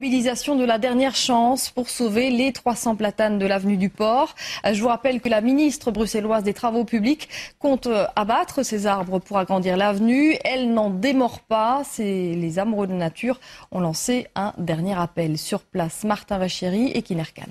Mobilisation de la dernière chance pour sauver les 300 platanes de l'avenue du Port. Je vous rappelle que la ministre bruxelloise des Travaux publics compte abattre ces arbres pour agrandir l'avenue. Elle n'en démord pas. Les amoureux de nature ont lancé un dernier appel. Sur place, Martin Vachéry et Kiner Khan.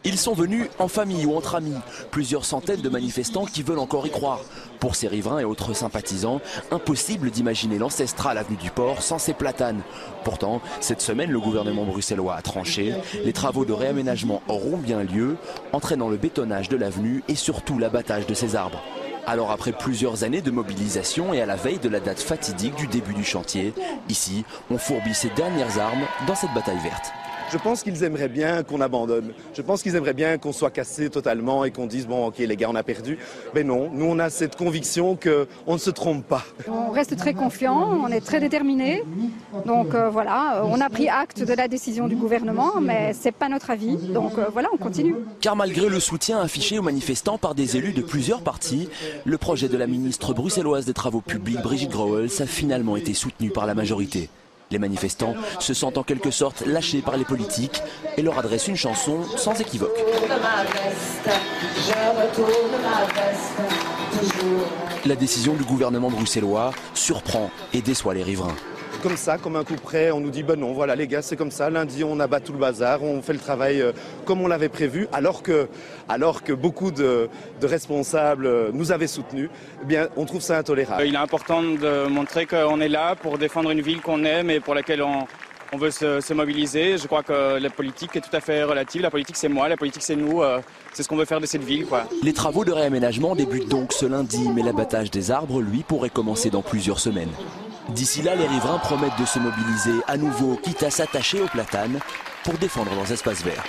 Ils sont venus en famille ou entre amis. Plusieurs centaines de manifestants qui veulent encore y croire. Pour ces riverains et autres sympathisants, impossible d'imaginer l'ancestrale avenue du Port sans ces platanes. Pourtant, cette semaine, le gouvernement bruxellois a tranché. Les travaux de réaménagement auront bien lieu, entraînant le bétonnage de l'avenue et surtout l'abattage de ces arbres. Alors après plusieurs années de mobilisation et à la veille de la date fatidique du début du chantier, ici, on fourbit ses dernières armes dans cette bataille verte. Je pense qu'ils aimeraient bien qu'on abandonne. Je pense qu'ils aimeraient bien qu'on soit cassé totalement et qu'on dise « bon ok les gars on a perdu ». Mais non, nous on a cette conviction qu'on ne se trompe pas. On reste très confiants, on est très déterminés. Donc voilà, on a pris acte de la décision du gouvernement, mais ce n'est pas notre avis. Donc voilà, on continue. Car malgré le soutien affiché aux manifestants par des élus de plusieurs partis, le projet de la ministre bruxelloise des Travaux publics, Brigitte Grauwels, a finalement été soutenu par la majorité. Les manifestants se sentent en quelque sorte lâchés par les politiques et leur adressent une chanson sans équivoque. La décision du gouvernement bruxellois surprend et déçoit les riverains. Comme ça, comme un coup près, on nous dit ben non, voilà les gars, c'est comme ça, lundi on abat tout le bazar, on fait le travail comme on l'avait prévu, alors que beaucoup de responsables nous avaient soutenus, eh bien on trouve ça intolérable. Il est important de montrer qu'on est là pour défendre une ville qu'on aime et pour laquelle on veut se mobiliser. Je crois que la politique est tout à fait relative. La politique c'est moi, la politique c'est nous, c'est ce qu'on veut faire de cette ville, quoi. Les travaux de réaménagement débutent donc ce lundi, mais l'abattage des arbres, lui, pourrait commencer dans plusieurs semaines. D'ici là, les riverains promettent de se mobiliser à nouveau, quitte à s'attacher aux platanes pour défendre leurs espaces verts.